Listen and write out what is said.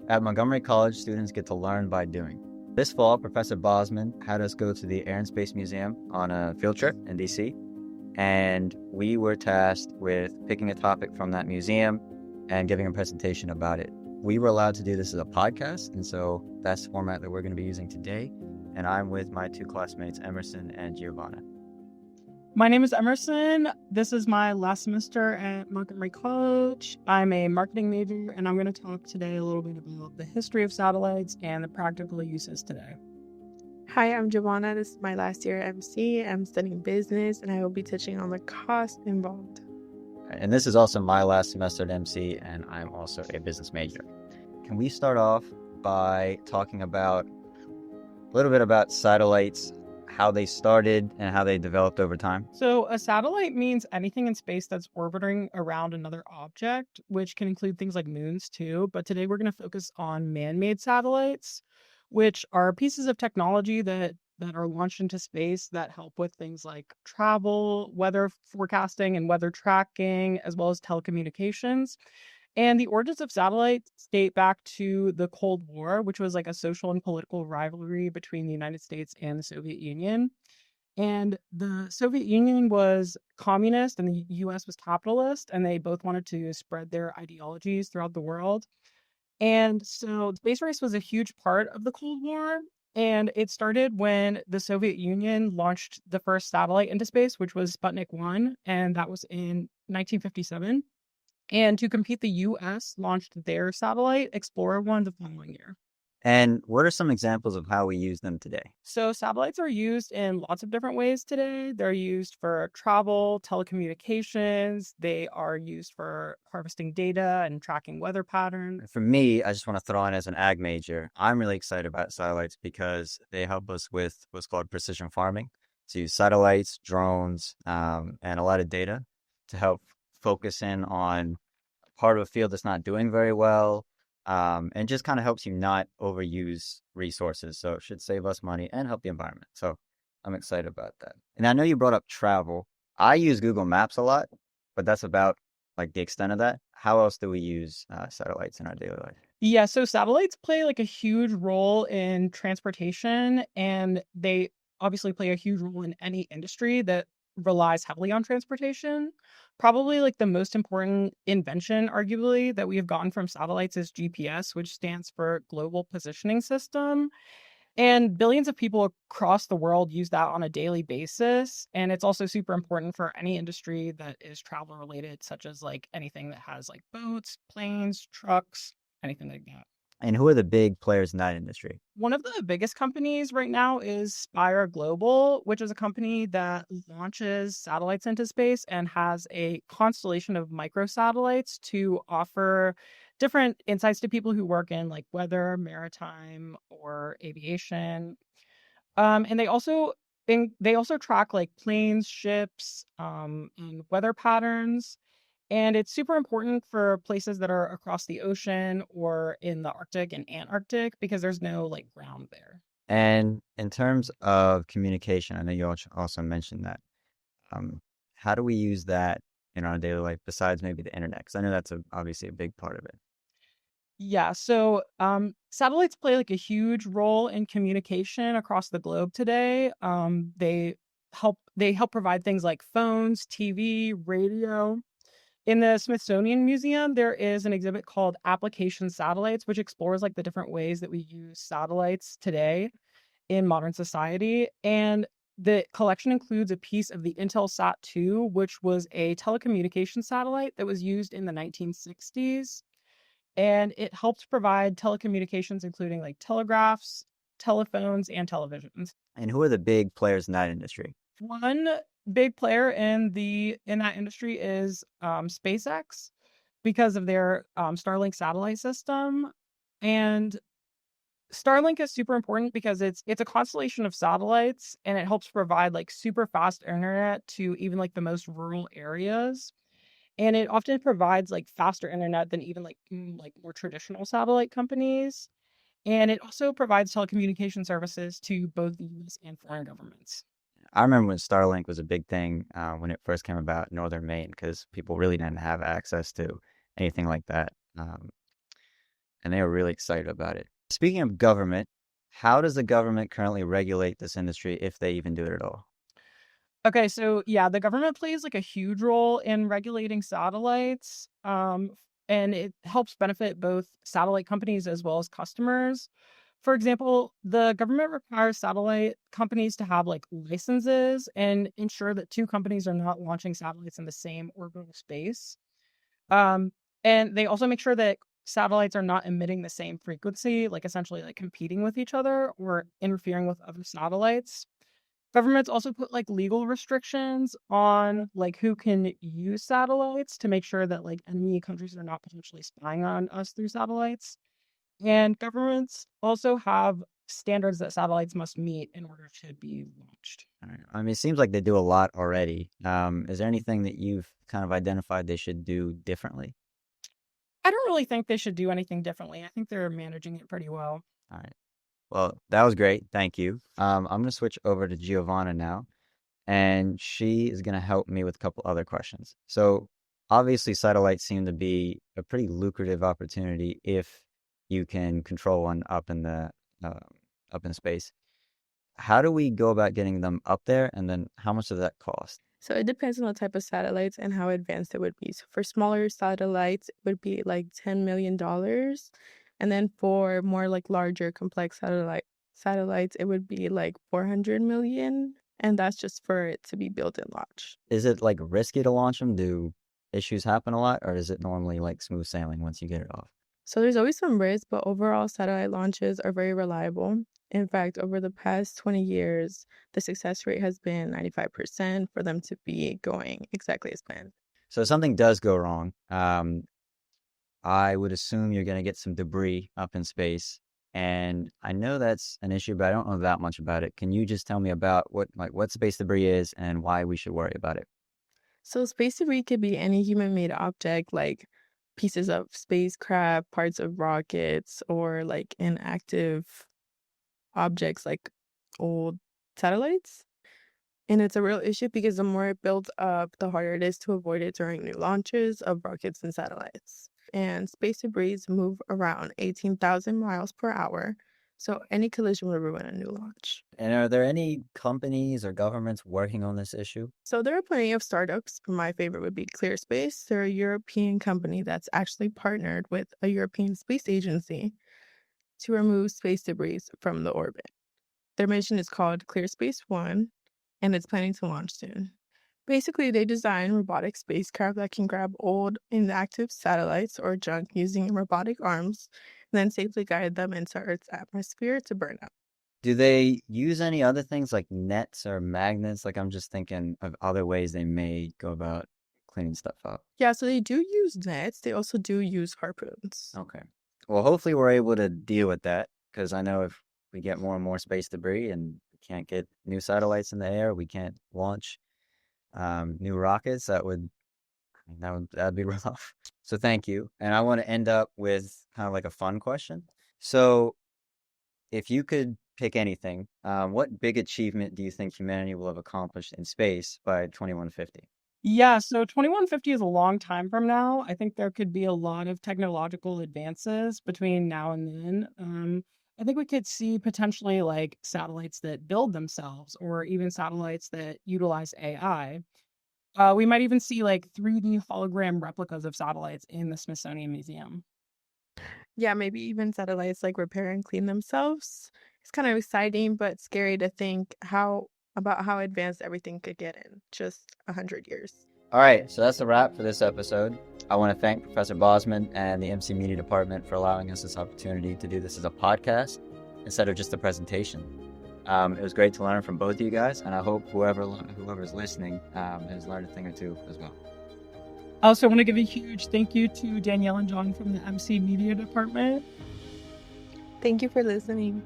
At Montgomery College, students get to learn by doing. This fall, Professor Bosman had us go to the Air and Space Museum on a field trip in DC, and we were tasked with picking a topic from that museum and giving a presentation about it. We were allowed to do this as a podcast, and so that's the format that we're going to be using today. And I'm with my two classmates, Emerson and Giovana. My name is Emerson. This is my last semester at Montgomery College. I'm a marketing major, and I'm going to talk today a little bit about the history of satellites and the practical uses today. Hi, I'm Giovana. This is my last year at MC. I'm studying business, and I will be touching on the cost involved. And this is also my last semester at MC, and I'm also a business major. Can we start off by talking about a little bit about satellites, how they started and how they developed over time? So a satellite means anything in space that's orbiting around another object, which can include things like moons too. But today we're going to focus on man-made satellites, which are pieces of technology that are launched into space that help with things like travel, weather forecasting, and weather tracking, as well as telecommunications. And the origins of satellites date back to the Cold War, which was like a social and political rivalry between the United States and the Soviet Union. And the Soviet Union was communist and the US was capitalist, and they both wanted to spread their ideologies throughout the world. And so the space race was a huge part of the Cold War. And it started when the Soviet Union launched the first satellite into space, which was Sputnik 1, and that was in 1957. And to compete, the U.S. launched their satellite, Explorer 1, the following year. And what are some examples of how we use them today? So satellites are used in lots of different ways today. They're used for travel, telecommunications. They are used for harvesting data and tracking weather patterns. For me, I just want to throw in as an ag major, I'm really excited about satellites because they help us with what's called precision farming. So use satellites, drones, and a lot of data to help focus in on part of a field that's not doing very well, and just kind of helps you not overuse resources. So it should save us money and help the environment. So I'm excited about that. And I know you brought up travel. I use Google Maps a lot, but that's about like the extent of that. How else do we use satellites in our daily life? Yeah, so satellites play like a huge role in transportation, and they obviously play a huge role in any industry that relies heavily on transportation. Probably like the most important invention, arguably, that we have gotten from satellites is GPS, which stands for Global Positioning System. And billions of people across the world use that on a daily basis. And it's also super important for any industry that is travel related, such as like anything that has like boats, planes, trucks, anything like that. And who are the big players in that industry? One of the biggest companies right now is Spire Global, which is a company that launches satellites into space and has a constellation of microsatellites to offer different insights to people who work in like weather, maritime, or aviation. And they also track like planes, ships, and weather patterns. And it's super important for places that are across the ocean or in the Arctic and Antarctic because there's no like ground there. And in terms of communication, I know you also mentioned that. How do we use that in our daily life besides maybe the internet? Because I know that's obviously a big part of it. Yeah, so satellites play like a huge role in communication across the globe today. They help provide things like phones, TV, radio. In the Smithsonian Museum, there is an exhibit called Application Satellites, which explores like the different ways that we use satellites today in modern society. And the collection includes a piece of the Intelsat 2, which was a telecommunications satellite that was used in the 1960s. And it helped provide telecommunications, including like telegraphs, telephones, and televisions. And who are the big players in that industry? One big player in that industry is SpaceX because of their Starlink satellite system. And Starlink is super important because it's a constellation of satellites, and it helps provide like super fast internet to even like the most rural areas. And it often provides like faster internet than even like more traditional satellite companies. And it also provides telecommunication services to both the US and foreign governments. I remember when Starlink was a big thing when it first came about in northern Maine because people really didn't have access to anything like that. And and they were really excited about it. Speaking of government, how does the government currently regulate this industry, if they even do it at all? Okay, so yeah, the government plays like a huge role in regulating satellites, and it helps benefit both satellite companies as well as customers. For example, the government requires satellite companies to have like licenses and ensure that two companies are not launching satellites in the same orbital space. Um, and they also make sure that satellites are not emitting the same frequency, like essentially like competing with each other or interfering with other satellites. Governments also put like legal restrictions on like who can use satellites to make sure that like enemy countries are not potentially spying on us through satellites. And governments also have standards that satellites must meet in order to be launched. All right. I mean, it seems like they do a lot already. Is there anything that you've kind of identified they should do differently? I don't really think they should do anything differently. I think they're managing it pretty well. All right. Well, that was great. Thank you. I'm going to switch over to Giovana now, and she is going to help me with a couple other questions. So, obviously, satellites seem to be a pretty lucrative opportunity if you can control one uh, up in space. How do we go about getting them up there, and then how much does that cost? So it depends on the type of satellites and how advanced it would be. So for smaller satellites, it would be like $10 million. And then for more like larger, complex satellites, it would be like 400 million. And that's just for it to be built and launched. Is it like risky to launch them? Do issues happen a lot, or is it normally like smooth sailing once you get it off? So there's always some risk, but overall, satellite launches are very reliable. In fact, over the past 20 years, the success rate has been 95% for them to be going exactly as planned. So if something does go wrong, I would assume you're going to get some debris up in space. And I know that's an issue, but I don't know that much about it. Can you just tell me about what space debris is and why we should worry about it? So space debris could be any human-made object like pieces of spacecraft, parts of rockets, or like inactive objects like old satellites. And it's a real issue because the more it builds up, the harder it is to avoid it during new launches of rockets and satellites. And space debris move around 18,000 miles per hour, so any collision would ruin a new launch. And are there any companies or governments working on this issue? So there are plenty of startups. My favorite would be ClearSpace. They're a European company that's actually partnered with a European space agency to remove space debris from the orbit. Their mission is called ClearSpace One, and it's planning to launch soon. Basically, they design robotic spacecraft that can grab old, inactive satellites or junk using robotic arms and then safely guide them into Earth's atmosphere to burn up. Do they use any other things like nets or magnets? Like I'm just thinking of other ways they may go about cleaning stuff up. Yeah, so they do use nets. They also do use harpoons. Okay. Well, hopefully we're able to deal with that because I know if we get more and more space debris and we can't get new satellites in the air, we can't launch new rockets. That'd be rough. So thank you. And I want to end up with kind of like a fun question. So if you could pick anything, what big achievement do you think humanity will have accomplished in space by 2150? Yeah, so 2150 is a long time from now. I think there could be a lot of technological advances between now and then. I think we could see potentially like satellites that build themselves or even satellites that utilize AI. We might even see like 3D hologram replicas of satellites in the Smithsonian Museum. Yeah, maybe even satellites like repair and clean themselves. It's kind of exciting, but scary to think how advanced everything could get in just 100 years. All right, so that's a wrap for this episode. I want to thank Professor Bosman and the MC Media Department for allowing us this opportunity to do this as a podcast instead of just a presentation. It was great to learn from both of you guys, and I hope whoever's listening has learned a thing or two as well. I also want to give a huge thank you to Danielle and John from the MC Media Department. Thank you for listening.